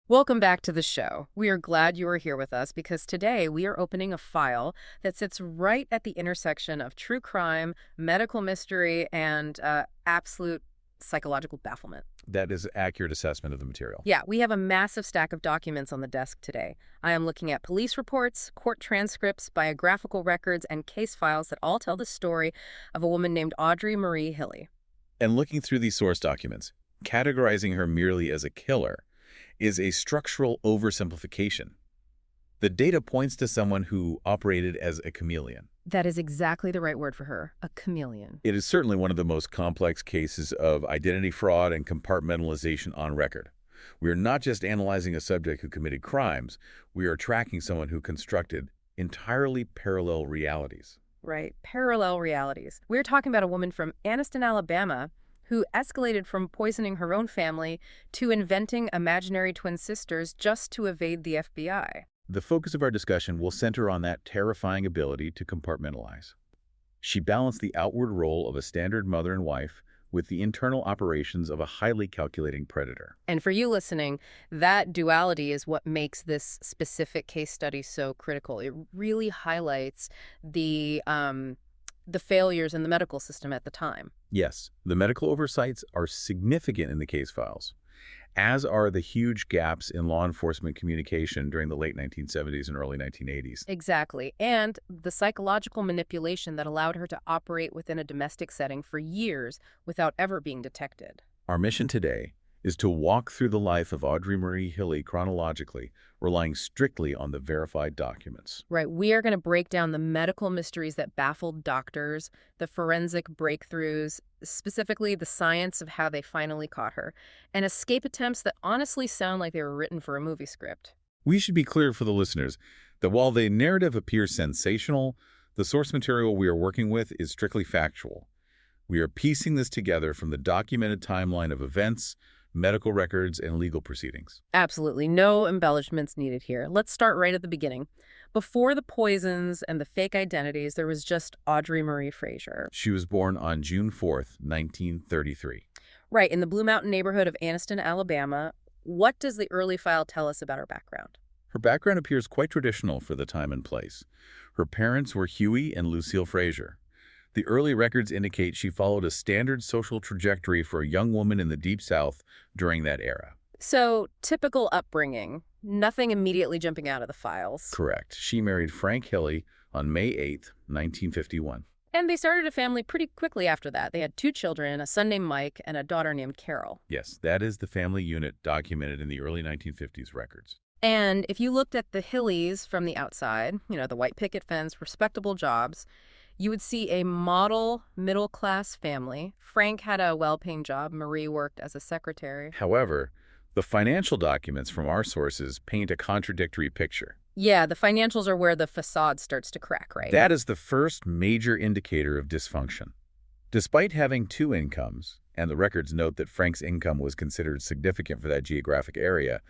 Welcome back to the show. We are glad you are here with us because today we are opening a file that sits right at the intersection of true crime, medical mystery, and absolute psychological bafflement. That is accurate assessment of the material. Yeah, we have a massive stack of documents on the desk today. I am looking at police reports, court transcripts, biographical records, and case files that all tell the story of a woman named Audrey Marie Hilley. And looking through these source documents, categorizing her merely as a killer is a structural oversimplification. The data points to someone who operated as a chameleon. That is exactly the right word for her, a chameleon. It is certainly one of the most complex cases of identity fraud and compartmentalization on record. We are not just analyzing a subject who committed crimes, we are tracking someone who constructed entirely parallel realities. Right, parallel realities. We're talking about a woman from Anniston, Alabama, who escalated from poisoning her own family to inventing imaginary twin sisters just to evade the FBI. The focus of our discussion will center on that terrifying ability to compartmentalize. She balanced the outward role of a standard mother and wife with the internal operations of a highly calculating predator. And for you listening, that duality is what makes this specific case study so critical. It really highlights the failures in the medical system at the time. Yes, the medical oversights are significant in the case files, as are the huge gaps in law enforcement communication during the late 1970s and early 1980s. Exactly. And the psychological manipulation that allowed her to operate within a domestic setting for years without ever being detected. Our mission today is to walk through the life of Audrey Marie Hilley chronologically, relying strictly on the verified documents. Right. We are going to break down the medical mysteries that baffled doctors, the forensic breakthroughs, specifically the science of how they finally caught her, and escape attempts that honestly sound like they were written for a movie script. We should be clear for the listeners that while the narrative appears sensational, the source material we are working with is strictly factual. We are piecing this together from the documented timeline of events, medical records, and legal proceedings. Absolutely. No embellishments needed here. Let's start right at the beginning. Before the poisons and the fake identities, there was just Audrey Marie Frazier. She was born on June 4th, 1933. Right, in the Blue Mountain neighborhood of Anniston, Alabama. What does the early file tell us about her background? Her background appears quite traditional for the time and place. Her parents were Huey and Lucille Frazier. The early records indicate she followed a standard social trajectory for a young woman in the Deep South during that era. So, typical upbringing. Nothing immediately jumping out of the files. Correct. She married Frank Hilley on May 8th, 1951. And they started a family pretty quickly after that. They had 2 children, a son named Mike and a daughter named Carol. Yes, that is the family unit documented in the early 1950s records. And if you looked at the Hilleys from the outside, the white picket fence, respectable jobs, you would see a model middle-class family. Frank had a well-paying job. Marie worked as a secretary. However, the financial documents from our sources paint a contradictory picture. Yeah, the financials are where the facade starts to crack, right? That is the first major indicator of dysfunction. Despite having 2 incomes, and the records note that Frank's income was considered significant for that geographic area,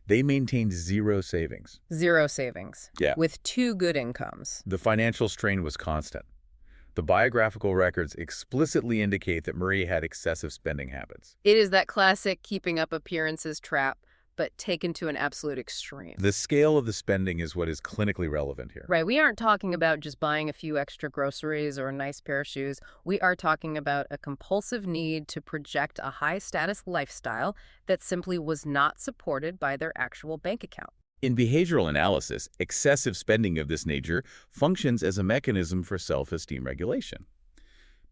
they maintained 0 savings. 0 savings. Yeah. With 2 good incomes. The financial strain was constant. The biographical records explicitly indicate that Marie had excessive spending habits. It is that classic keeping up appearances trap, but taken to an absolute extreme. The scale of the spending is what is clinically relevant here. Right. We aren't talking about just buying a few extra groceries or a nice pair of shoes. We are talking about a compulsive need to project a high-status lifestyle that simply was not supported by their actual bank account. In behavioral analysis, excessive spending of this nature functions as a mechanism for self-esteem regulation.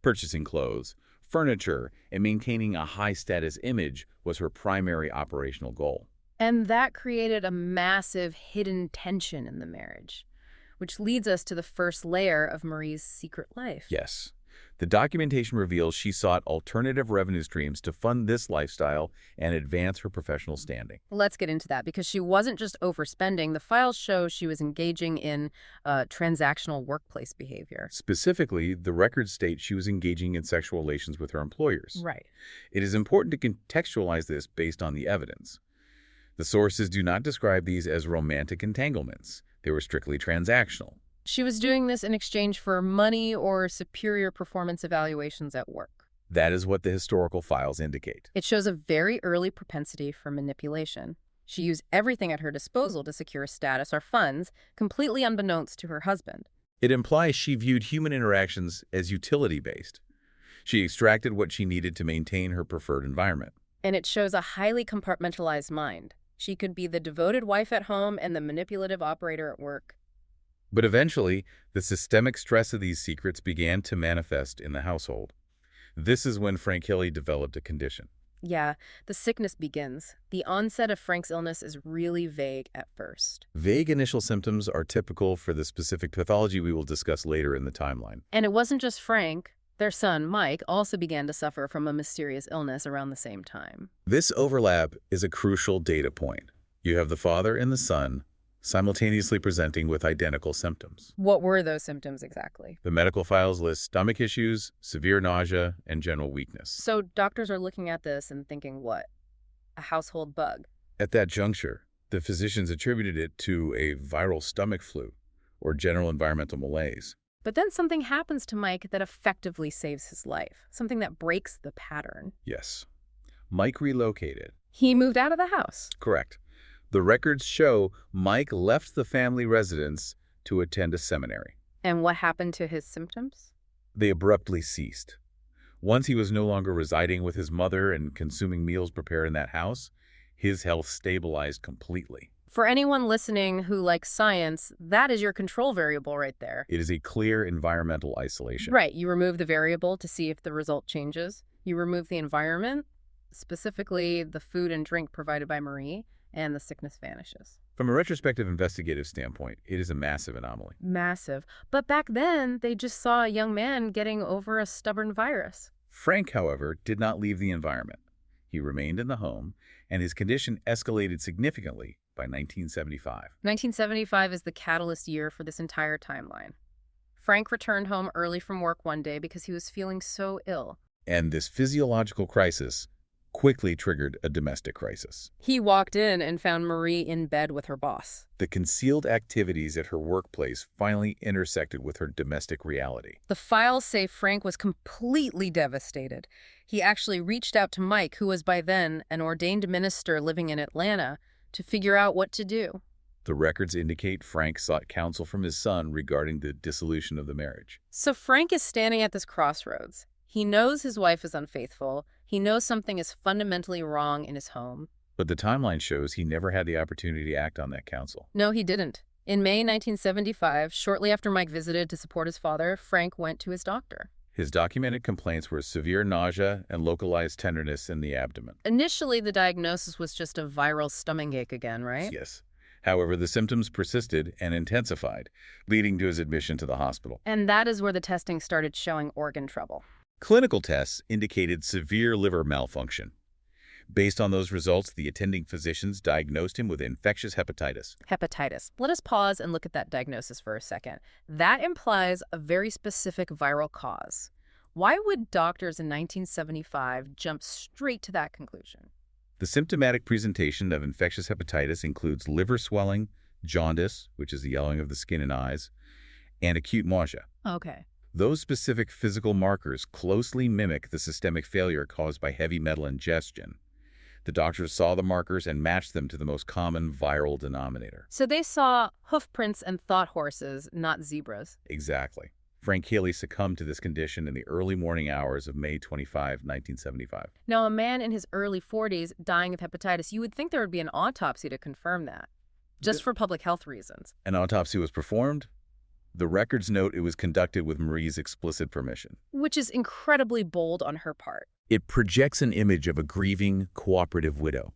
Purchasing clothes, furniture, and maintaining a high-status image was her primary operational goal. And that created a massive hidden tension in the marriage, which leads us to the first layer of Marie's secret life. Yes. The documentation reveals she sought alternative revenue streams to fund this lifestyle and advance her professional standing. Let's get into that, because she wasn't just overspending. The files show she was engaging in transactional workplace behavior. Specifically, the records state she was engaging in sexual relations with her employers. Right. It is important to contextualize this based on the evidence. The sources do not describe these as romantic entanglements. They were strictly transactional. She was doing this in exchange for money or superior performance evaluations at work. That is what the historical files indicate. It shows a very early propensity for manipulation. She used everything at her disposal to secure status or funds, completely unbeknownst to her husband. It implies she viewed human interactions as utility-based. She extracted what she needed to maintain her preferred environment. And it shows a highly compartmentalized mind. She could be the devoted wife at home and the manipulative operator at work. But eventually, the systemic stress of these secrets began to manifest in the household. This is when Frank Hilley developed a condition. Yeah, the sickness begins. The onset of Frank's illness is really vague at first. Vague initial symptoms are typical for the specific pathology we will discuss later in the timeline. And it wasn't just Frank. Their son, Mike, also began to suffer from a mysterious illness around the same time. This overlap is a crucial data point. You have the father and the son simultaneously presenting with identical symptoms. What were those symptoms exactly? The medical files list stomach issues, severe nausea, and general weakness. So doctors are looking at this and thinking, what? A household bug? At that juncture, the physicians attributed it to a viral stomach flu or general environmental malaise. But then something happens to Mike that effectively saves his life, something that breaks the pattern. Yes. Mike relocated. He moved out of the house. Correct. The records show Mike left the family residence to attend a seminary. And what happened to his symptoms? They abruptly ceased. Once he was no longer residing with his mother and consuming meals prepared in that house, his health stabilized completely. For anyone listening who likes science, that is your control variable right there. It is a clear environmental isolation. Right. You remove the variable to see if the result changes. You remove the environment, specifically the food and drink provided by Marie, and the sickness vanishes. From a retrospective investigative standpoint, it is a massive anomaly. Massive. But back then, they just saw a young man getting over a stubborn virus. Frank, however, did not leave the environment. He remained in the home, and his condition escalated significantly by 1975. 1975 is the catalyst year for this entire timeline. Frank returned home early from work one day because he was feeling so ill. And this physiological crisis quickly triggered a domestic crisis. He walked in and found Marie in bed with her boss. The concealed activities at her workplace finally intersected with her domestic reality. The files say Frank was completely devastated. He actually reached out to Mike, who was by then an ordained minister living in Atlanta, to figure out what to do. The records indicate Frank sought counsel from his son regarding the dissolution of the marriage. So Frank is standing at this crossroads. He knows his wife is unfaithful. He knows something is fundamentally wrong in his home. But the timeline shows he never had the opportunity to act on that counsel. No, he didn't. In May 1975, shortly after Mike visited to support his father, Frank went to his doctor. His documented complaints were severe nausea and localized tenderness in the abdomen. Initially, the diagnosis was just a viral stomachache again, right? Yes. However, the symptoms persisted and intensified, leading to his admission to the hospital. And that is where the testing started showing organ trouble. Clinical tests indicated severe liver malfunction. Based on those results, the attending physicians diagnosed him with infectious hepatitis. Hepatitis. Let us pause and look at that diagnosis for a second. That implies a very specific viral cause. Why would doctors in 1975 jump straight to that conclusion? The symptomatic presentation of infectious hepatitis includes liver swelling, jaundice, which is the yellowing of the skin and eyes, and acute nausea. Okay. Those specific physical markers closely mimic the systemic failure caused by heavy metal ingestion. The doctors saw the markers and matched them to the most common viral denominator. So they saw hoof prints and thought horses, not zebras. Exactly. Frank Hilley succumbed to this condition in the early morning hours of May 25, 1975. Now, a man in his early 40s dying of hepatitis, you would think there would be an autopsy to confirm that, just for public health reasons. An autopsy was performed. The records note it was conducted with Marie's explicit permission. Which is incredibly bold on her part. It projects an image of a grieving, cooperative widow.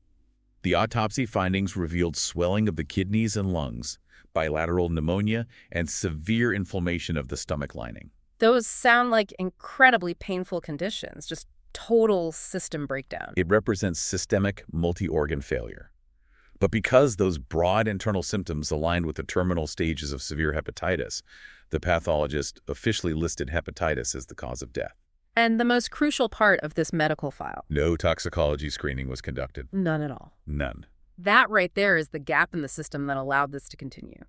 The autopsy findings revealed swelling of the kidneys and lungs, bilateral pneumonia, and severe inflammation of the stomach lining. Those sound like incredibly painful conditions, just total system breakdown. It represents systemic multi-organ failure. But because those broad internal symptoms aligned with the terminal stages of severe hepatitis, the pathologist officially listed hepatitis as the cause of death. And the most crucial part of this medical file. No toxicology screening was conducted. None at all. None. That right there is the gap in the system that allowed this to continue.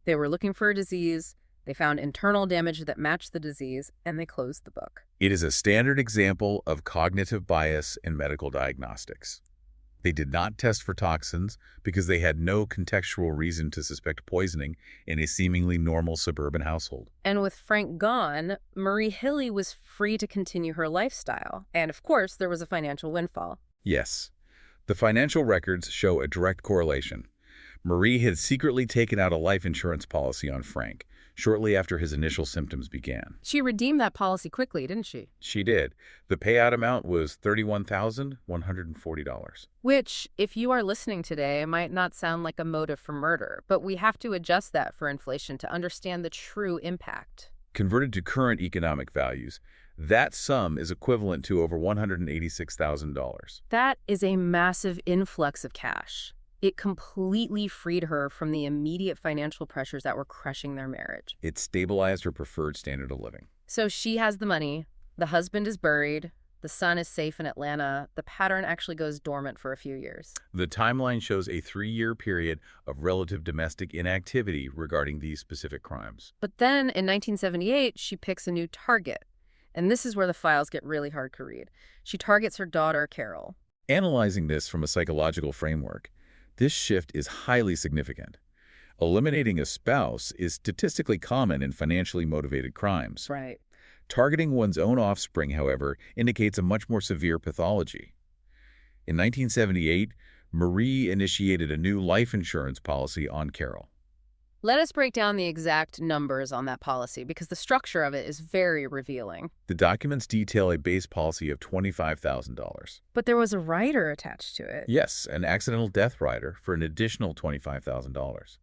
They were looking for a disease, they found internal damage that matched the disease, and they closed the book. It is a standard example of cognitive bias in medical diagnostics. They did not test for toxins because they had no contextual reason to suspect poisoning in a seemingly normal suburban household. And with Frank gone, Marie Hilley was free to continue her lifestyle. And of course, there was a financial windfall. Yes, the financial records show a direct correlation. Marie had secretly taken out a life insurance policy on Frank shortly after his initial symptoms began. She redeemed that policy quickly, didn't she? She did. The payout amount was $31,140. Which, if you are listening today, might not sound like a motive for murder, but we have to adjust that for inflation to understand the true impact. Converted to current economic values, that sum is equivalent to over $186,000. That is a massive influx of cash. It completely freed her from the immediate financial pressures that were crushing their marriage. It stabilized her preferred standard of living. So she has the money, the husband is buried, the son is safe in Atlanta. The pattern actually goes dormant for a few years. The timeline shows a 3-year period of relative domestic inactivity regarding these specific crimes. But then, in 1978, she picks a new target. And this is where the files get really hard to read. She targets her daughter, Carol. Analyzing this from a psychological framework, this shift is highly significant. Eliminating a spouse is statistically common in financially motivated crimes. Right. Targeting one's own offspring, however, indicates a much more severe pathology. In 1978, Marie initiated a new life insurance policy on Carol. Let us break down the exact numbers on that policy because the structure of it is very revealing. The documents detail a base policy of $25,000. But there was a rider attached to it. Yes, an accidental death rider for an additional $25,000.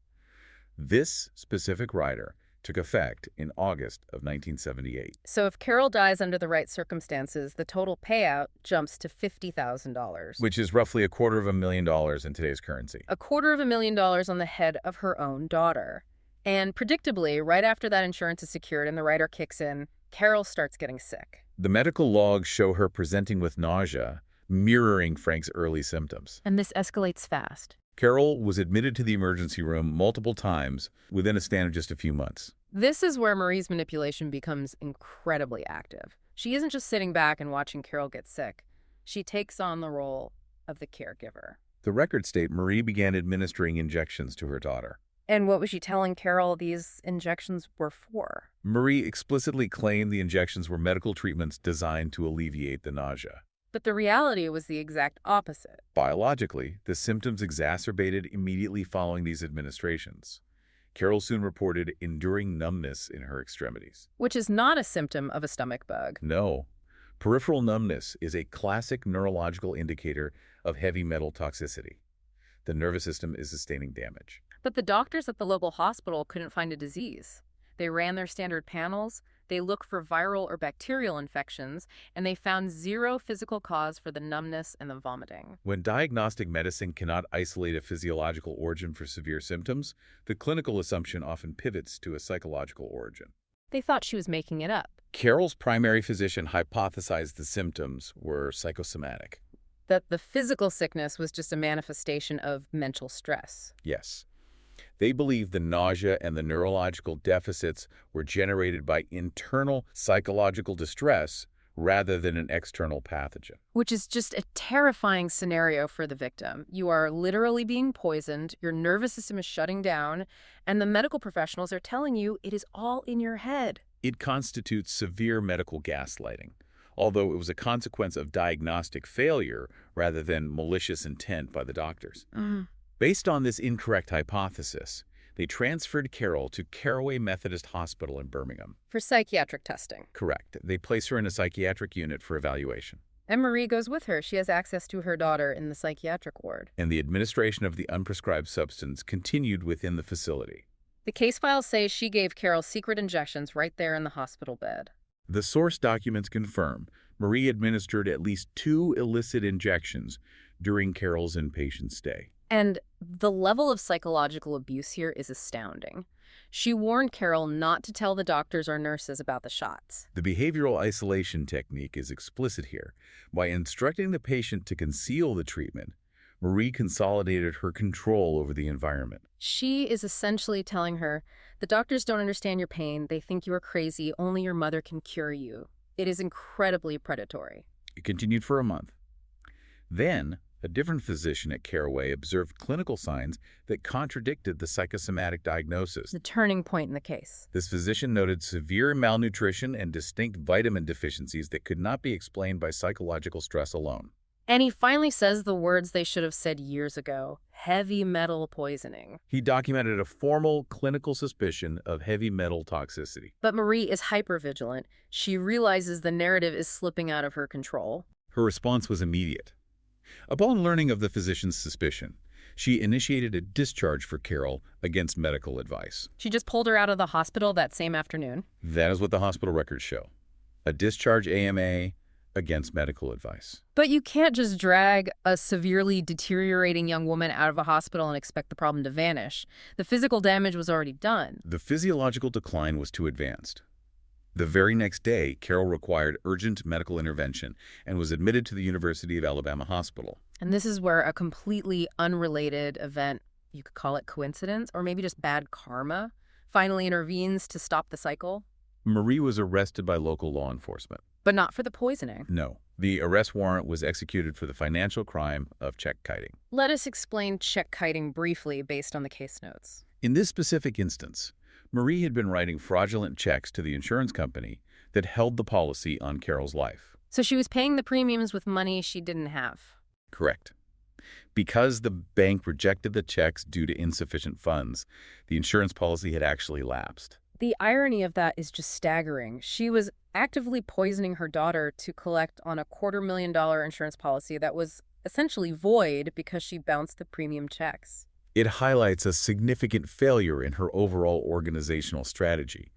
This specific rider took effect in August of 1978. So if Carol dies under the right circumstances, the total payout jumps to $50,000. Which is roughly $250,000 in today's currency. $250,000 on the head of her own daughter. And predictably, right after that insurance is secured and the rider kicks in, Carol starts getting sick. The medical logs show her presenting with nausea, mirroring Frank's early symptoms. And this escalates fast. Carol was admitted to the emergency room multiple times within a span of just a few months. This is where Marie's manipulation becomes incredibly active. She isn't just sitting back and watching Carol get sick. She takes on the role of the caregiver. The records state Marie began administering injections to her daughter. And what was she telling Carol these injections were for? Marie explicitly claimed the injections were medical treatments designed to alleviate the nausea. But the reality was the exact opposite. Biologically, the symptoms exacerbated immediately following these administrations. Carol soon reported enduring numbness in her extremities. Which is not a symptom of a stomach bug. No. Peripheral numbness is a classic neurological indicator of heavy metal toxicity. The nervous system is sustaining damage. But the doctors at the local hospital couldn't find a disease. They ran their standard panels, they looked for viral or bacterial infections, and they found zero physical cause for the numbness and the vomiting. When diagnostic medicine cannot isolate a physiological origin for severe symptoms, the clinical assumption often pivots to a psychological origin. They thought she was making it up. Carol's primary physician hypothesized the symptoms were psychosomatic. That the physical sickness was just a manifestation of mental stress. Yes. They believed the nausea and the neurological deficits were generated by internal psychological distress rather than an external pathogen. Which is just a terrifying scenario for the victim. You are literally being poisoned, your nervous system is shutting down, and the medical professionals are telling you it is all in your head. It constitutes severe medical gaslighting, although it was a consequence of diagnostic failure rather than malicious intent by the doctors. Based on this incorrect hypothesis, they transferred Carol to Caraway Methodist Hospital in Birmingham. For psychiatric testing. Correct. They place her in a psychiatric unit for evaluation. And Marie goes with her. She has access to her daughter in the psychiatric ward. And the administration of the unprescribed substance continued within the facility. The case files say she gave Carol secret injections right there in the hospital bed. The source documents confirm Marie administered at least 2 illicit injections during Carol's inpatient stay. And the level of psychological abuse here is astounding. She warned Carol not to tell the doctors or nurses about the shots. The behavioral isolation technique is explicit here. By instructing the patient to conceal the treatment, Marie consolidated her control over the environment. She is essentially telling her, the doctors don't understand your pain, they think you are crazy, only your mother can cure you. It is incredibly predatory. It continued for a month. Then, A different physician at Caraway observed clinical signs that contradicted the psychosomatic diagnosis. The turning point in the case. This physician noted severe malnutrition and distinct vitamin deficiencies that could not be explained by psychological stress alone. And he finally says the words they should have said years ago: heavy metal poisoning. He documented a formal clinical suspicion of heavy metal toxicity. But Marie is hypervigilant. She realizes the narrative is slipping out of her control. Her response was immediate. Upon learning of the physician's suspicion, she initiated a discharge for Carol against medical advice. She just pulled her out of the hospital that same afternoon. That is what the hospital records show. A discharge AMA against medical advice. But you can't just drag a severely deteriorating young woman out of a hospital and expect the problem to vanish. The physical damage was already done. The physiological decline was too advanced. The very next day, Carol required urgent medical intervention and was admitted to the University of Alabama Hospital. And this is where a completely unrelated event, you could call it coincidence, or maybe just bad karma, finally intervenes to stop the cycle. Marie was arrested by local law enforcement. But not for the poisoning. No. The arrest warrant was executed for the financial crime of check kiting. Let us explain check kiting briefly based on the case notes. In this specific instance, Marie had been writing fraudulent checks to the insurance company that held the policy on Carol's life. So she was paying the premiums with money she didn't have. Correct. Because the bank rejected the checks due to insufficient funds, the insurance policy had actually lapsed. The irony of that is just staggering. She was actively poisoning her daughter to collect on a $250,000 insurance policy that was essentially void because she bounced the premium checks. It highlights a significant failure in her overall organizational strategy.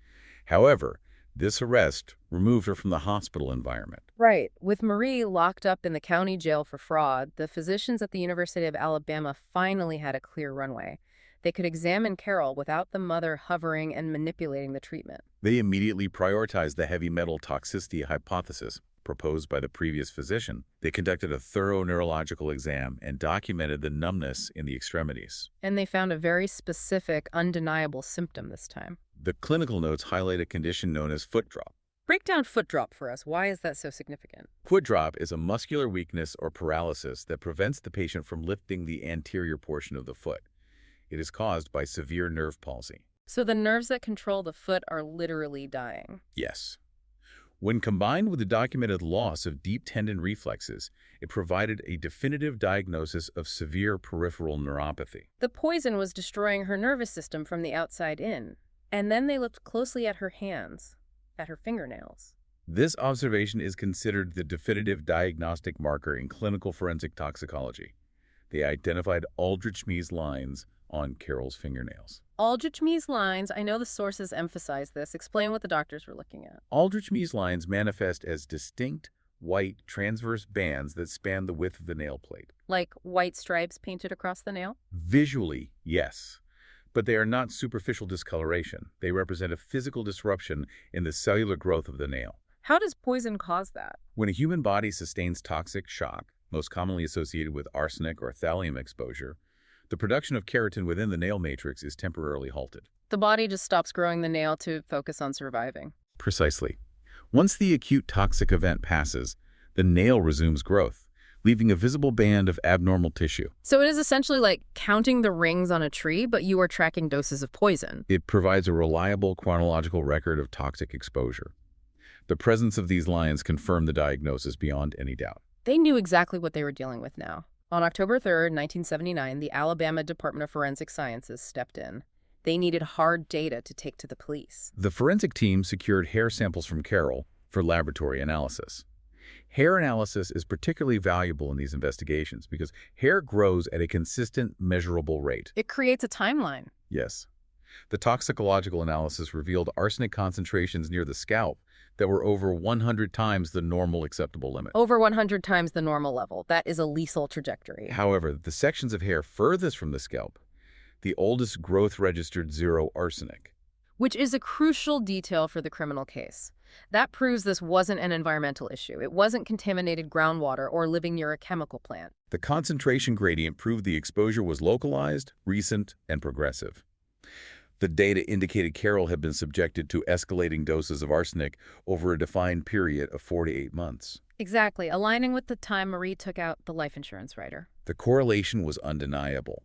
However, this arrest removed her from the hospital environment. Right. With Marie locked up in the county jail for fraud, the physicians at the University of Alabama finally had a clear runway. They could examine Carol without the mother hovering and manipulating the treatment. They immediately prioritized the heavy metal toxicity hypothesis proposed by the previous physician. They conducted a thorough neurological exam and documented the numbness in the extremities. And they found a very specific, undeniable symptom this time. The clinical notes highlight a condition known as foot drop. Break down foot drop for us. Why is that so significant? Foot drop is a muscular weakness or paralysis that prevents the patient from lifting the anterior portion of the foot. It is caused by severe nerve palsy. So the nerves that control the foot are literally dying. Yes. When combined with the documented loss of deep tendon reflexes, it provided a definitive diagnosis of severe peripheral neuropathy. The poison was destroying her nervous system from the outside in. And then they looked closely at her hands, at her fingernails. This observation is considered the definitive diagnostic marker in clinical forensic toxicology. They identified Aldrich-Mees lines on Carol's fingernails. Aldrich-Mees lines, I know the sources emphasize this. Explain what the doctors were looking at. Aldrich-Mees lines manifest as distinct, white, transverse bands that span the width of the nail plate. Like white stripes painted across the nail? Visually, yes. But they are not superficial discoloration. They represent a physical disruption in the cellular growth of the nail. How does poison cause that? When a human body sustains toxic shock, most commonly associated with arsenic or thallium exposure, the production of keratin within the nail matrix is temporarily halted. The body just stops growing the nail to focus on surviving. Precisely. Once the acute toxic event passes, the nail resumes growth, leaving a visible band of abnormal tissue. So it is essentially like counting the rings on a tree, but you are tracking doses of poison. It provides a reliable chronological record of toxic exposure. The presence of these lines confirmed the diagnosis beyond any doubt. They knew exactly what they were dealing with now. On October 3rd, 1979, the Alabama Department of Forensic Sciences stepped in. They needed hard data to take to the police. The forensic team secured hair samples from Carol for laboratory analysis. Hair analysis is particularly valuable in these investigations because hair grows at a consistent, measurable rate. It creates a timeline. Yes. The toxicological analysis revealed arsenic concentrations near the scalp that were over 100 times the normal acceptable limit. Over 100 times the normal level. That is a lethal trajectory. However, the sections of hair furthest from the scalp, the oldest growth registered 0 arsenic. Which is a crucial detail for the criminal case. That proves this wasn't an environmental issue. It wasn't contaminated groundwater or living near a chemical plant. The concentration gradient proved the exposure was localized, recent, and progressive. The data indicated Carol had been subjected to escalating doses of arsenic over a defined period of 4 to 8 months. Exactly, aligning with the time Marie took out the life insurance rider. The correlation was undeniable,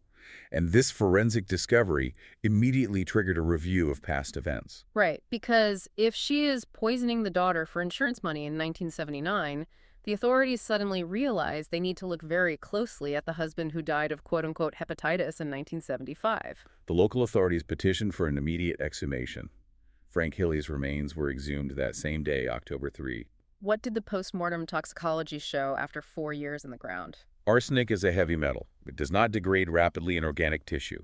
and this forensic discovery immediately triggered a review of past events. Right, because if she is poisoning the daughter for insurance money in 1979, the authorities suddenly realize they need to look very closely at the husband who died of quote-unquote hepatitis in 1975. The local authorities petitioned for an immediate exhumation. Frank Hilley's remains were exhumed that same day, October 3. What did the postmortem toxicology show after 4 years in the ground? Arsenic is a heavy metal. It does not degrade rapidly in organic tissue.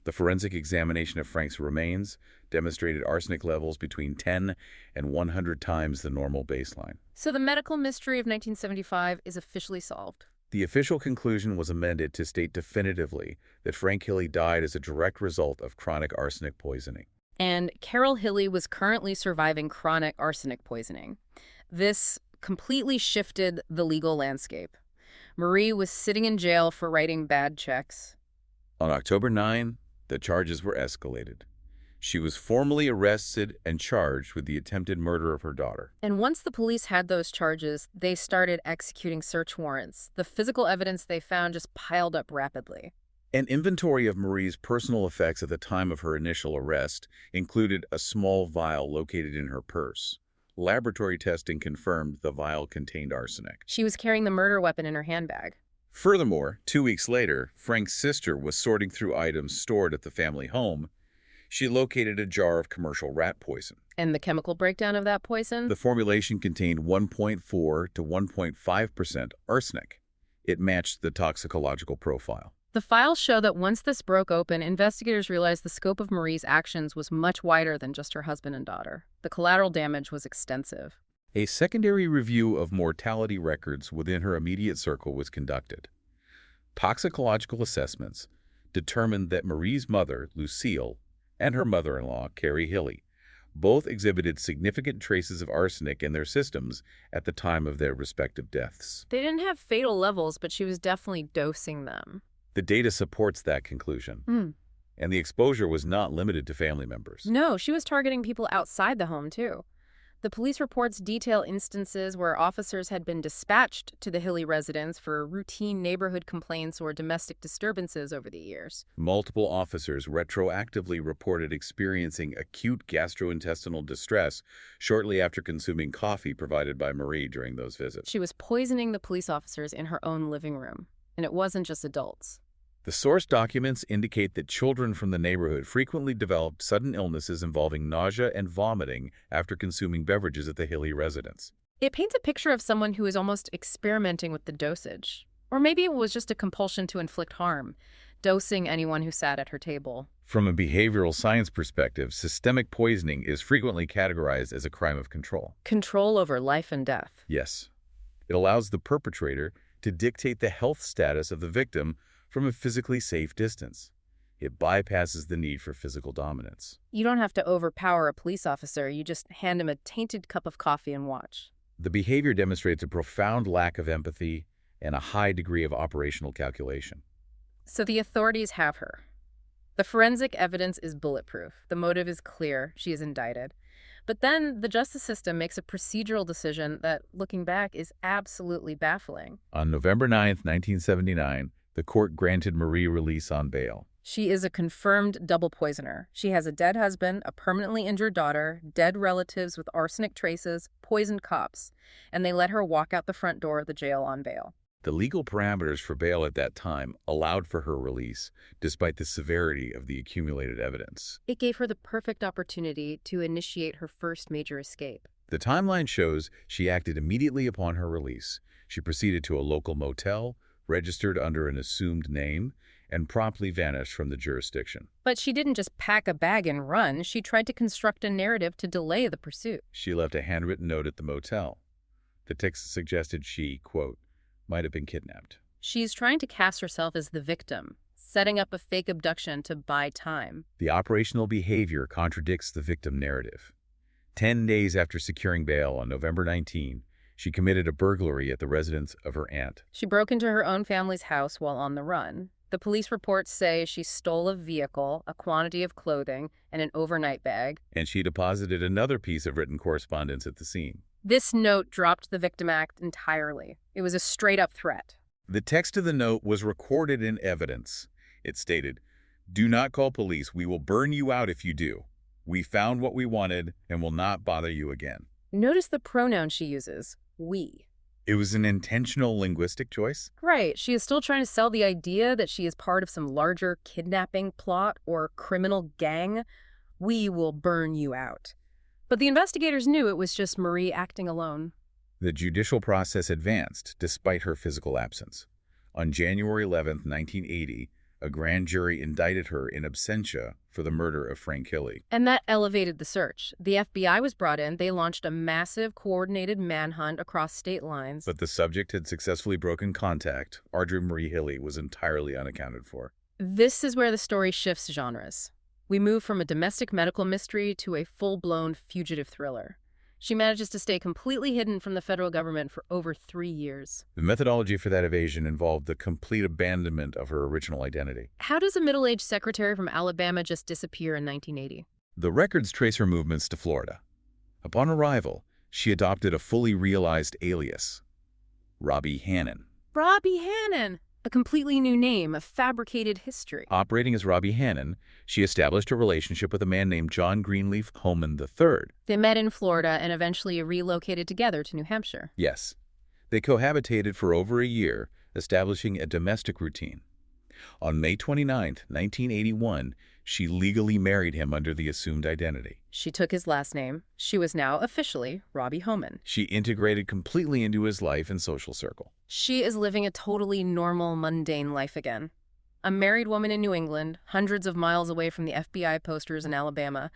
The forensic examination of Frank's remains demonstrated arsenic levels between 10 and 100 times the normal baseline. So the medical mystery of 1975 is officially solved. The official conclusion was amended to state definitively that Frank Hilley died as a direct result of chronic arsenic poisoning. And Carol Hilley was currently surviving chronic arsenic poisoning. This completely shifted the legal landscape. Marie was sitting in jail for writing bad checks. On October 9, the charges were escalated. She was formally arrested and charged with the attempted murder of her daughter. And once the police had those charges, they started executing search warrants. The physical evidence they found just piled up rapidly. An inventory of Marie's personal effects at the time of her initial arrest included a small vial located in her purse. Laboratory testing confirmed the vial contained arsenic. She was carrying the murder weapon in her handbag. Furthermore, 2 weeks later, Frank's sister was sorting through items stored at the family home. She located a jar of commercial rat poison. And the chemical breakdown of that poison? The formulation contained 1.4 to 1.5% arsenic. It matched the toxicological profile. The files show that once this broke open, investigators realized the scope of Marie's actions was much wider than just her husband and daughter. The collateral damage was extensive. A secondary review of mortality records within her immediate circle was conducted. Toxicological assessments determined that Marie's mother, Lucille, and her mother-in-law, Carrie Hilley, both exhibited significant traces of arsenic in their systems at the time of their respective deaths. They didn't have fatal levels, but she was definitely dosing them. The data supports that conclusion. And the exposure was not limited to family members. No, she was targeting people outside the home, too. The police reports detail instances where officers had been dispatched to the Hilley residence for routine neighborhood complaints or domestic disturbances over the years. Multiple officers retroactively reported experiencing acute gastrointestinal distress shortly after consuming coffee provided by Marie during those visits. She was poisoning the police officers in her own living room. And it wasn't just adults. The source documents indicate that children from the neighborhood frequently developed sudden illnesses involving nausea and vomiting after consuming beverages at the Hilley residence. It paints a picture of someone who is almost experimenting with the dosage. Or maybe it was just a compulsion to inflict harm, dosing anyone who sat at her table. From a behavioral science perspective, systemic poisoning is frequently categorized as a crime of control. Control over life and death. Yes. It allows the perpetrator to dictate the health status of the victim from a physically safe distance. It bypasses the need for physical dominance. You don't have to overpower a police officer. You just hand him a tainted cup of coffee and watch. The behavior demonstrates a profound lack of empathy and a high degree of operational calculation. So the authorities have her. The forensic evidence is bulletproof. The motive is clear. She is indicted. But then the justice system makes a procedural decision that, looking back, is absolutely baffling. On November 9, 1979, the court granted Marie release on bail. She is a confirmed double poisoner. She has a dead husband, a permanently injured daughter, dead relatives with arsenic traces, poisoned cops, and they let her walk out the front door of the jail on bail. The legal parameters for bail at that time allowed for her release, despite the severity of the accumulated evidence. It gave her the perfect opportunity to initiate her first major escape. The timeline shows she acted immediately upon her release. She proceeded to a local motel, registered under an assumed name, and promptly vanished from the jurisdiction. But she didn't just pack a bag and run. She tried to construct a narrative to delay the pursuit. She left a handwritten note at the motel. The text suggested she, quote, might have been kidnapped. She's trying to cast herself as the victim, setting up a fake abduction to buy time. The operational behavior contradicts the victim narrative. 10 days after securing bail on November 19, she committed a burglary at the residence of her aunt. She broke into her own family's house while on the run. The police reports say she stole a vehicle, a quantity of clothing, and an overnight bag. And she deposited another piece of written correspondence at the scene. This note dropped the Victim Act entirely. It was a straight-up threat. The text of the note was recorded in evidence. It stated, "Do not call police. We will burn you out if you do. We found what we wanted and will not bother you again." Notice the pronoun she uses, we. It was an intentional linguistic choice. Right, she is still trying to sell the idea that she is part of some larger kidnapping plot or criminal gang. We will burn you out. But the investigators knew it was just Marie acting alone. The judicial process advanced despite her physical absence. On January 11, 1980, a grand jury indicted her in absentia for the murder of Frank Hilley. And that elevated the search. The FBI was brought in. They launched a massive, coordinated manhunt across state lines. But the subject had successfully broken contact. Audrey Marie Hilley was entirely unaccounted for. This is where the story shifts genres. We move from a domestic medical mystery to a full-blown fugitive thriller. She manages to stay completely hidden from the federal government for over 3 years. The methodology for that evasion involved the complete abandonment of her original identity. How does a middle-aged secretary from Alabama just disappear in 1980? The records trace her movements to Florida. Upon arrival, she adopted a fully realized alias, Robbie Hannon. Robbie Hannon! A completely new name, a fabricated history. Operating as Robbie Hannon, she established a relationship with a man named John Greenleaf Holman III. They met in Florida and eventually relocated together to New Hampshire. Yes. They cohabitated for over a year, establishing a domestic routine. On May 29, 1981, she legally married him under the assumed identity. She took his last name. She was now officially Robbie Holman. She integrated completely into his life and social circle. She is living a totally normal, mundane life again. A married woman in New England, hundreds of miles away from the FBI posters in Alabama.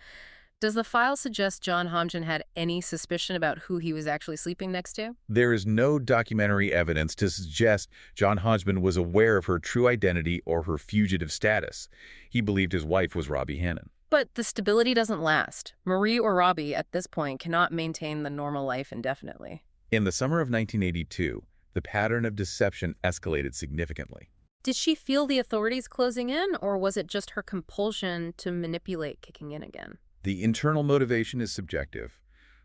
Does the file suggest John Hodgman had any suspicion about who he was actually sleeping next to? There is no documentary evidence to suggest John Hodgman was aware of her true identity or her fugitive status. He believed his wife was Robbie Hannon. But the stability doesn't last. Marie or Robbie, at this point, cannot maintain the normal life indefinitely. In the summer of 1982, the pattern of deception escalated significantly. Did she feel the authorities closing in, or was it just her compulsion to manipulate kicking in again? The internal motivation is subjective,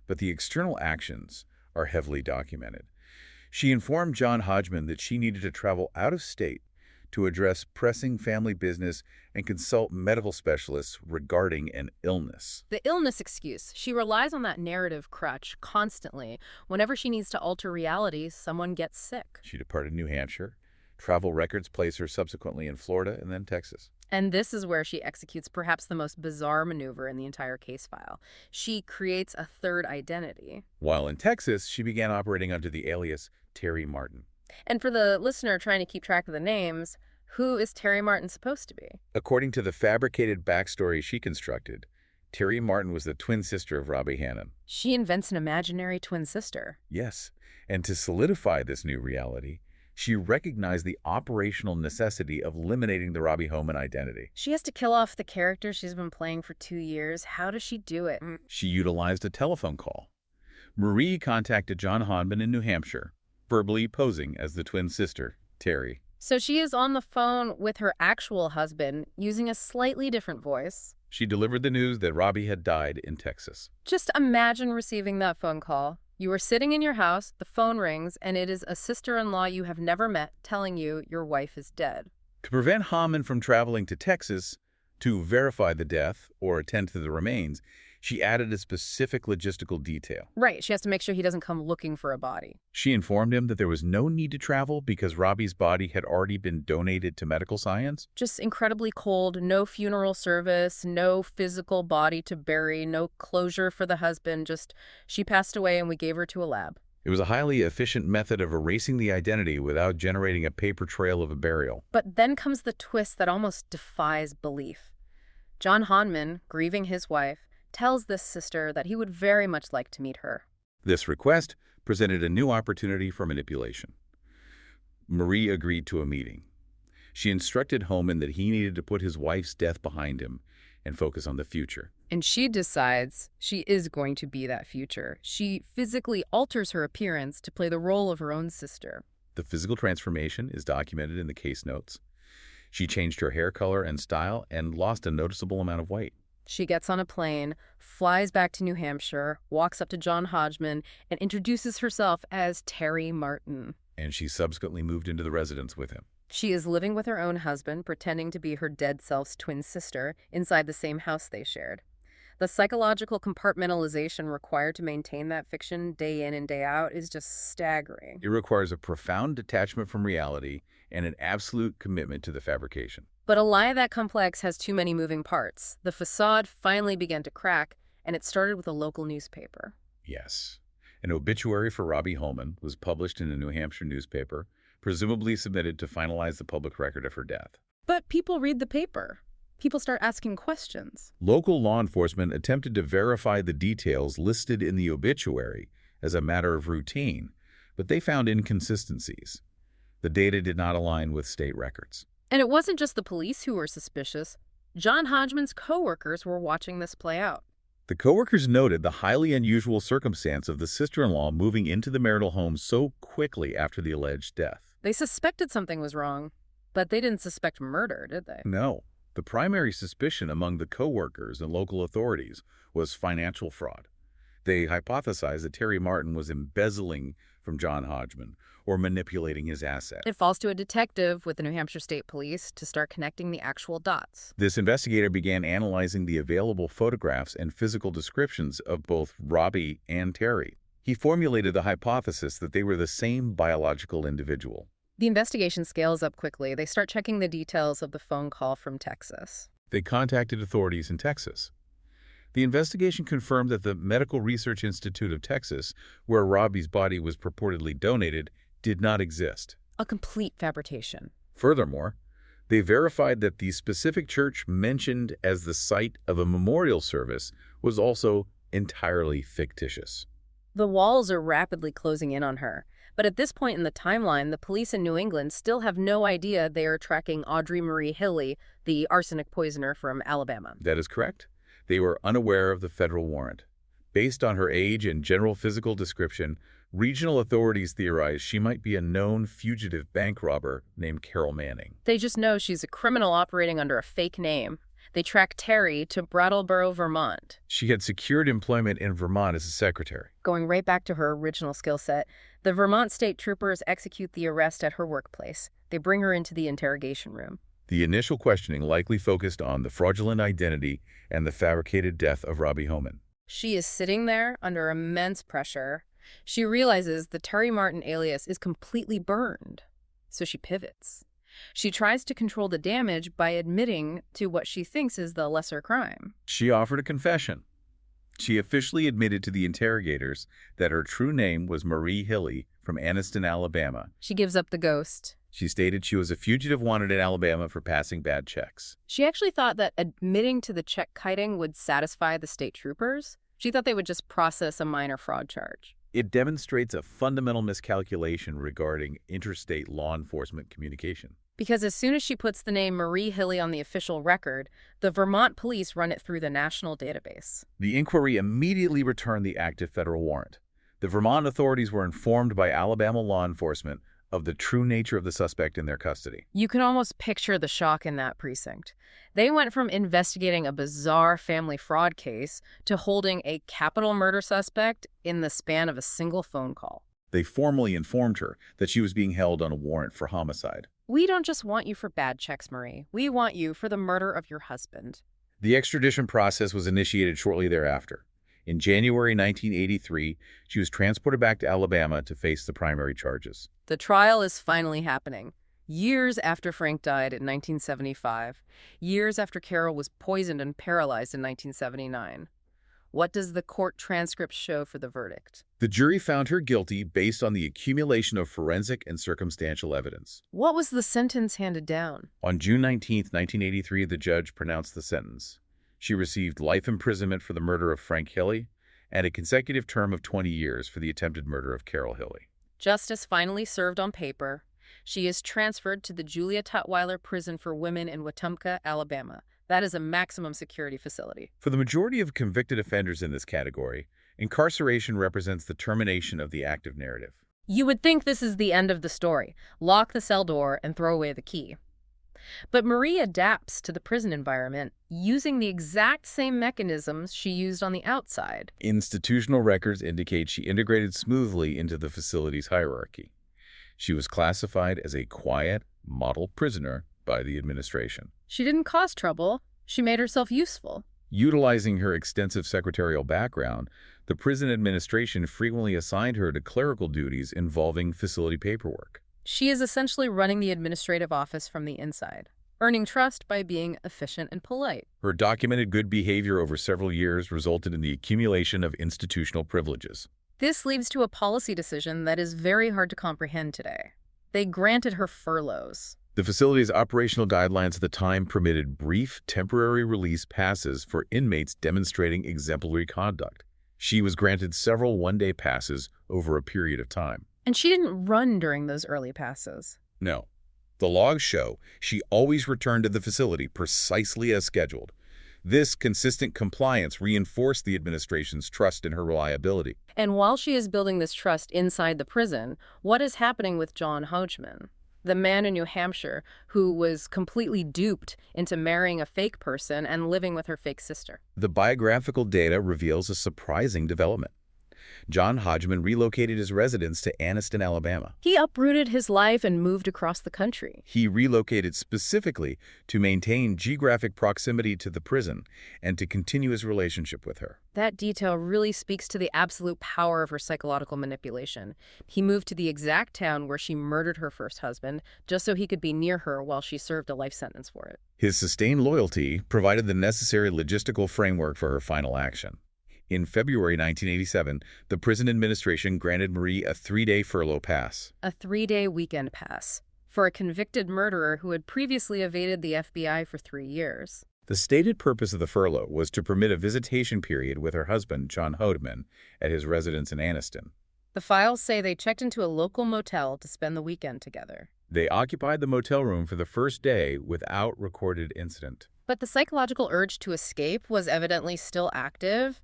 but the external actions are heavily documented. She informed John Hodgman that she needed to travel out of state to address pressing family business and consult medical specialists regarding an illness. The illness excuse. She relies on that narrative crutch constantly. Whenever she needs to alter reality, someone gets sick. She departed New Hampshire. Travel records place her subsequently in Florida and then Texas. And this is where she executes perhaps the most bizarre maneuver in the entire case file. She creates a third identity. While in Texas, she began operating under the alias Terry Martin. And for the listener trying to keep track of the names, who is Terry Martin supposed to be? According to the fabricated backstory she constructed, Terry Martin was the twin sister of Robbie Hannon. She invents an imaginary twin sister. Yes, and to solidify this new reality, she recognized the operational necessity of eliminating the Robbie Holman identity. She has to kill off the character she's been playing for 2 years. How does she do it? She utilized a telephone call. Marie contacted John Hodgman in New Hampshire, verbally posing as the twin sister, Terry. So she is on the phone with her actual husband, using a slightly different voice. She delivered the news that Robbie had died in Texas. Just imagine receiving that phone call. You are sitting in your house, the phone rings, and it is a sister-in-law you have never met telling you your wife is dead. To prevent Hodgman from traveling to Texas to verify the death or attend to the remains, she added a specific logistical detail. Right, she has to make sure he doesn't come looking for a body. She informed him that there was no need to travel because Robbie's body had already been donated to medical science. Just incredibly cold, no funeral service, no physical body to bury, no closure for the husband, just she passed away and we gave her to a lab. It was a highly efficient method of erasing the identity without generating a paper trail of a burial. But then comes the twist that almost defies belief. John Hodgman, grieving his wife, tells this sister that he would very much like to meet her. This request presented a new opportunity for manipulation. Marie agreed to a meeting. She instructed Holman that he needed to put his wife's death behind him and focus on the future. And she decides she is going to be that future. She physically alters her appearance to play the role of her own sister. The physical transformation is documented in the case notes. She changed her hair color and style and lost a noticeable amount of weight. She gets on a plane, flies back to New Hampshire, walks up to John Hodgman, and introduces herself as Terry Martin. and she subsequently moved into the residence with him. She is living with her own husband, pretending to be her dead self's twin sister inside the same house they shared. The psychological compartmentalization required to maintain that fiction day in and day out is just staggering. It requires a profound detachment from reality and an absolute commitment to the fabrication. But a lie that complex has too many moving parts. The facade finally began to crack, and it started with a local newspaper. Yes. An obituary for Robbie Holman was published in a New Hampshire newspaper, presumably submitted to finalize the public record of her death. But people read the paper. People start asking questions. Local law enforcement attempted to verify the details listed in the obituary as a matter of routine, but they found inconsistencies. The data did not align with state records. And it wasn't just the police who were suspicious. John Hodgman's co-workers were watching this play out. The coworkers noted the highly unusual circumstance of the sister-in-law moving into the marital home so quickly after the alleged death. They suspected something was wrong, but they didn't suspect murder, did they? No. The primary suspicion among the coworkers and local authorities was financial fraud. They hypothesized that Terry Martin was embezzling from John Hodgman or manipulating his assets. It falls to a detective with the New Hampshire State Police to start connecting the actual dots. This investigator began analyzing the available photographs and physical descriptions of both Robbie and Terry. He formulated the hypothesis that they were the same biological individual. The investigation scales up quickly. They start checking the details of the phone call from Texas. They contacted authorities in Texas. The investigation confirmed that the Medical Research Institute of Texas, where Robbie's body was purportedly donated, did not exist. A complete fabrication. Furthermore, they verified that the specific church mentioned as the site of a memorial service was also entirely fictitious. The walls are rapidly closing in on her. But at this point in the timeline, the police in New England still have no idea they are tracking Audrey Marie Hilley, the arsenic poisoner from Alabama. That is correct. They were unaware of the federal warrant. Based on her age and general physical description, regional authorities theorized she might be a known fugitive bank robber named Carol Manning. They just know she's a criminal operating under a fake name. They track Terry to Brattleboro, Vermont. She had secured employment in Vermont as a secretary. Going right back to her original skill set, the Vermont state troopers execute the arrest at her workplace. They bring her into the interrogation room. The initial questioning likely focused on the fraudulent identity and the fabricated death of Robbie Holman. She is sitting there under immense pressure. She realizes the Terry Martin alias is completely burned, so she pivots. She tries to control the damage by admitting to what she thinks is the lesser crime. She offered a confession. She officially admitted to the interrogators that her true name was Marie Hilley from Anniston, Alabama. She gives up the ghost. She stated she was a fugitive wanted in Alabama for passing bad checks. She actually thought that admitting to the check kiting would satisfy the state troopers. She thought they would just process a minor fraud charge. It demonstrates a fundamental miscalculation regarding interstate law enforcement communication. Because as soon as she puts the name Marie Hilley on the official record, the Vermont police run it through the national database. The inquiry immediately returned the active federal warrant. The Vermont authorities were informed by Alabama law enforcement of the true nature of the suspect in their custody. You can almost picture the shock in that precinct. They went from investigating a bizarre family fraud case to holding a capital murder suspect in the span of a single phone call. They formally informed her that she was being held on a warrant for homicide. We don't just want you for bad checks, Marie. We want you for the murder of your husband. The extradition process was initiated shortly thereafter. In January 1983, she was transported back to Alabama to face the primary charges. The trial is finally happening. Years after Frank died in 1975. Years after Carol was poisoned and paralyzed in 1979. What does the court transcript show for the verdict? The jury found her guilty based on the accumulation of forensic and circumstantial evidence. What was the sentence handed down? On June 19, 1983, the judge pronounced the sentence. She received life imprisonment for the murder of Frank Hilley and a consecutive term of 20 years for the attempted murder of Carol Hilley. Justice finally served on paper. She is transferred to the Julia Tutwiler Prison for Women in Wetumpka, Alabama. That is a maximum security facility. For the majority of convicted offenders in this category, incarceration represents the termination of the active narrative. You would think this is the end of the story. Lock the cell door and throw away the key. But Marie adapts to the prison environment using the exact same mechanisms she used on the outside. Institutional records indicate she integrated smoothly into the facility's hierarchy. She was classified as a quiet, model prisoner by the administration. She didn't cause trouble. She made herself useful. Utilizing her extensive secretarial background, the prison administration frequently assigned her to clerical duties involving facility paperwork. She is essentially running the administrative office from the inside, earning trust by being efficient and polite. Her documented good behavior over several years resulted in the accumulation of institutional privileges. This leads to a policy decision that is very hard to comprehend today. They granted her furloughs. The facility's operational guidelines at the time permitted brief, temporary release passes for inmates demonstrating exemplary conduct. She was granted several one-day passes over a period of time. And she didn't run during those early passes. No. The logs show she always returned to the facility precisely as scheduled. This consistent compliance reinforced the administration's trust in her reliability. And while she is building this trust inside the prison, what is happening with John Hodgman, the man in New Hampshire who was completely duped into marrying a fake person and living with her fake sister? The biographical data reveals a surprising development. John Hodgman relocated his residence to Anniston, Alabama. He uprooted his life and moved across the country. He relocated specifically to maintain geographic proximity to the prison and to continue his relationship with her. That detail really speaks to the absolute power of her psychological manipulation. He moved to the exact town where she murdered her first husband just so he could be near her while she served a life sentence for it. His sustained loyalty provided the necessary logistical framework for her final action. In February 1987, the prison administration granted Marie a 3-day furlough pass. A 3-day weekend pass for a convicted murderer who had previously evaded the FBI for 3 years. The stated purpose of the furlough was to permit a visitation period with her husband, John Hodgman, at his residence in Anniston. The files say they checked into a local motel to spend the weekend together. They occupied the motel room for the first day without recorded incident. But the psychological urge to escape was evidently still active.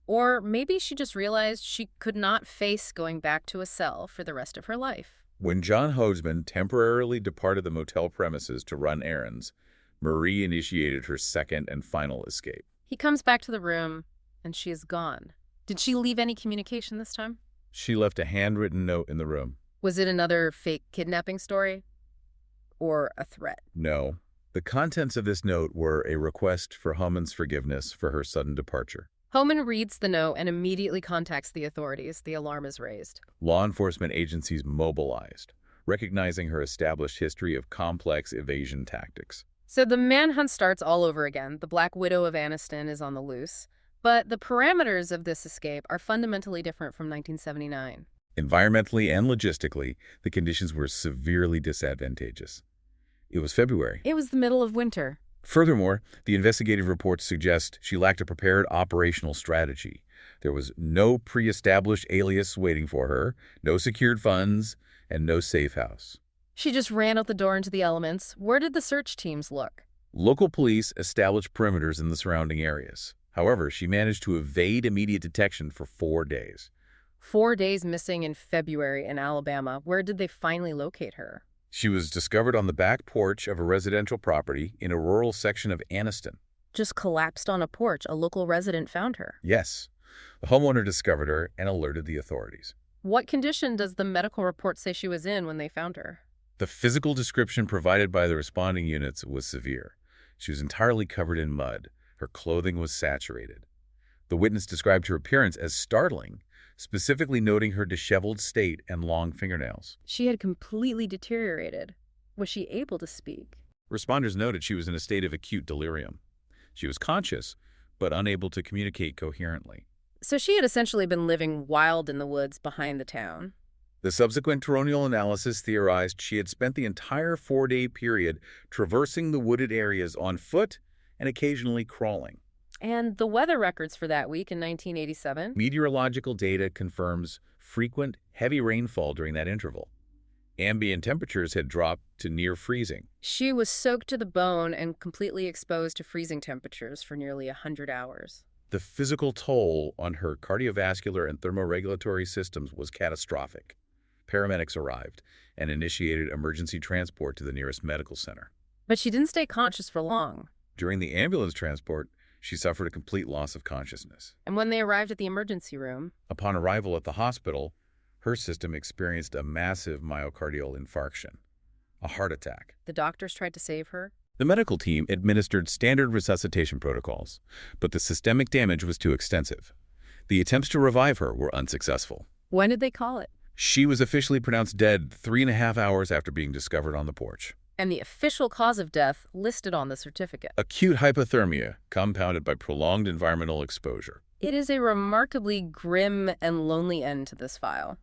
Or maybe she just realized she could not face going back to a cell for the rest of her life. When John Hodgman temporarily departed the motel premises to run errands, Marie initiated her second and final escape. He comes back to the room, and she is gone. Did she leave any communication this time? She left a handwritten note in the room. Was it another fake kidnapping story? Or a threat? No. The contents of this note were a request for Hodgman's forgiveness for her sudden departure. Hodgman reads the note and immediately contacts the authorities. The alarm is raised. Law enforcement agencies mobilized, recognizing her established history of complex evasion tactics. So the manhunt starts all over again. The Black Widow of Anniston is on the loose. But the parameters of this escape are fundamentally different from 1979. Environmentally and logistically, the conditions were severely disadvantageous. It was February. It was the middle of winter. Furthermore, the investigative reports suggest she lacked a prepared operational strategy. There was no pre-established alias waiting for her, no secured funds, and no safe house. She just ran out the door into the elements. Where did the search teams look? Local police established perimeters in the surrounding areas. However, she managed to evade immediate detection for 4 days. 4 days missing in February in Alabama. Where did they finally locate her? She was discovered on the back porch of a residential property in a rural section of Anniston. Just collapsed on a porch. A local resident found her. Yes. The homeowner discovered her and alerted the authorities. What condition does the medical report say she was in when they found her? The physical description provided by the responding units was severe. She was entirely covered in mud. Her clothing was saturated. The witness described her appearance as startling, specifically noting her disheveled state and long fingernails. She had completely deteriorated. Was she able to speak? Responders noted she was in a state of acute delirium. She was conscious, but unable to communicate coherently. So she had essentially been living wild in the woods behind the town. The subsequent coronial analysis theorized she had spent the entire 4-day period traversing the wooded areas on foot and occasionally crawling. And the weather records for that week in 1987? Meteorological data confirms frequent, heavy rainfall during that interval. Ambient temperatures had dropped to near freezing. She was soaked to the bone and completely exposed to freezing temperatures for nearly 100 hours. The physical toll on her cardiovascular and thermoregulatory systems was catastrophic. Paramedics arrived and initiated emergency transport to the nearest medical center. But she didn't stay conscious for long. During the ambulance transport, she suffered a complete loss of consciousness. And when they arrived at the emergency room? Upon arrival at the hospital, Her system experienced a massive myocardial infarction, a heart attack. The doctors tried to save her? The medical team administered standard resuscitation protocols, but the systemic damage was too extensive. The attempts to revive her were unsuccessful. When did they call it? She was officially pronounced dead 3.5 hours after being discovered on the porch. And the official cause of death listed on the certificate. Acute hypothermia, compounded by prolonged environmental exposure. It is a remarkably grim and lonely end to this file.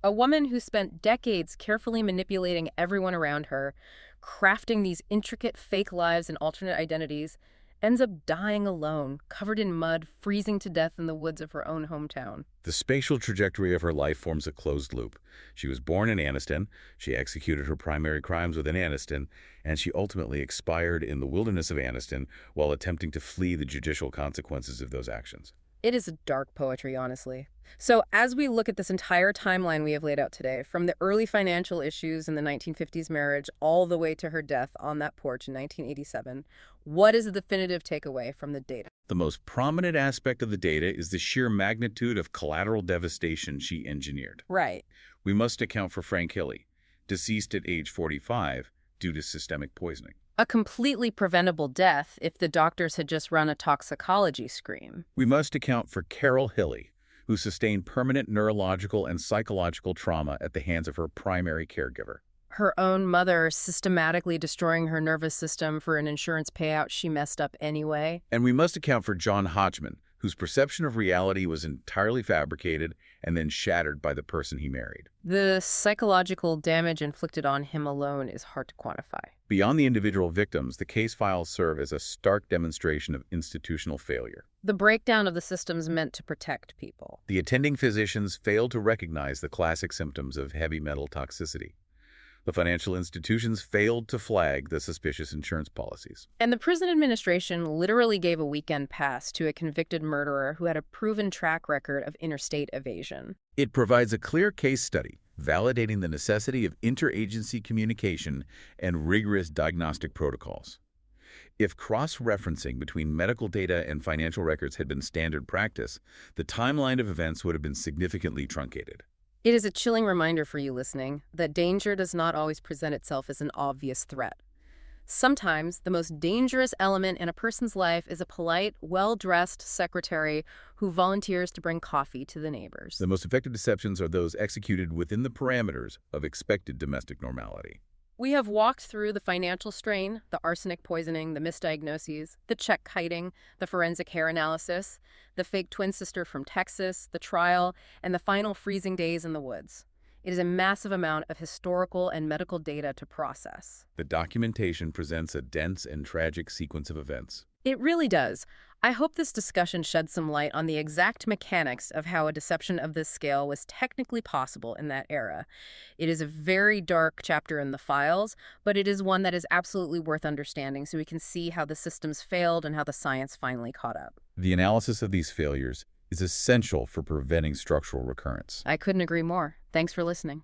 A woman who spent decades carefully manipulating everyone around her, crafting these intricate fake lives and alternate identities, ends up dying alone, covered in mud, freezing to death in the woods of her own hometown. The spatial trajectory of her life forms a closed loop. She was born in Anniston, she executed her primary crimes within Anniston, and she ultimately expired in the wilderness of Anniston while attempting to flee the judicial consequences of those actions. It is dark poetry, honestly. So as we look at this entire timeline we have laid out today, from the early financial issues in the 1950s marriage all the way to her death on that porch in 1987, what is the definitive takeaway from the data? The most prominent aspect of the data is the sheer magnitude of collateral devastation she engineered. Right. We must account for Frank Hilley, deceased at age 45 due to systemic poisoning. A completely preventable death if the doctors had just run a toxicology screen. We must account for Carol Hilley, who sustained permanent neurological and psychological trauma at the hands of her primary caregiver. Her own mother systematically destroying her nervous system for an insurance payout she messed up anyway. And we must account for John Hodgman, whose perception of reality was entirely fabricated and then shattered by the person he married. The psychological damage inflicted on him alone is hard to quantify. Beyond the individual victims, the case files serve as a stark demonstration of institutional failure. The breakdown of the systems meant to protect people. The attending physicians failed to recognize the classic symptoms of heavy metal toxicity. The financial institutions failed to flag the suspicious insurance policies. And the prison administration literally gave a weekend pass to a convicted murderer who had a proven track record of interstate evasion. It provides a clear case study, validating the necessity of interagency communication and rigorous diagnostic protocols. If cross-referencing between medical data and financial records had been standard practice, the timeline of events would have been significantly truncated. It is a chilling reminder for you listening that danger does not always present itself as an obvious threat. Sometimes the most dangerous element in a person's life is a polite, well-dressed secretary who volunteers to bring coffee to the neighbors. The most effective deceptions are those executed within the parameters of expected domestic normality. We have walked through the financial strain, the arsenic poisoning, the misdiagnoses, the check kiting, the forensic hair analysis, the fake twin sister from Texas, the trial, and the final freezing days in the woods. It is a massive amount of historical and medical data to process. The documentation presents a dense and tragic sequence of events. It really does. I hope this discussion sheds some light on the exact mechanics of how a deception of this scale was technically possible in that era. It is a very dark chapter in the files, but it is one that is absolutely worth understanding so we can see how the systems failed and how the science finally caught up. The analysis of these failures is essential for preventing structural recurrence. I couldn't agree more. Thanks for listening.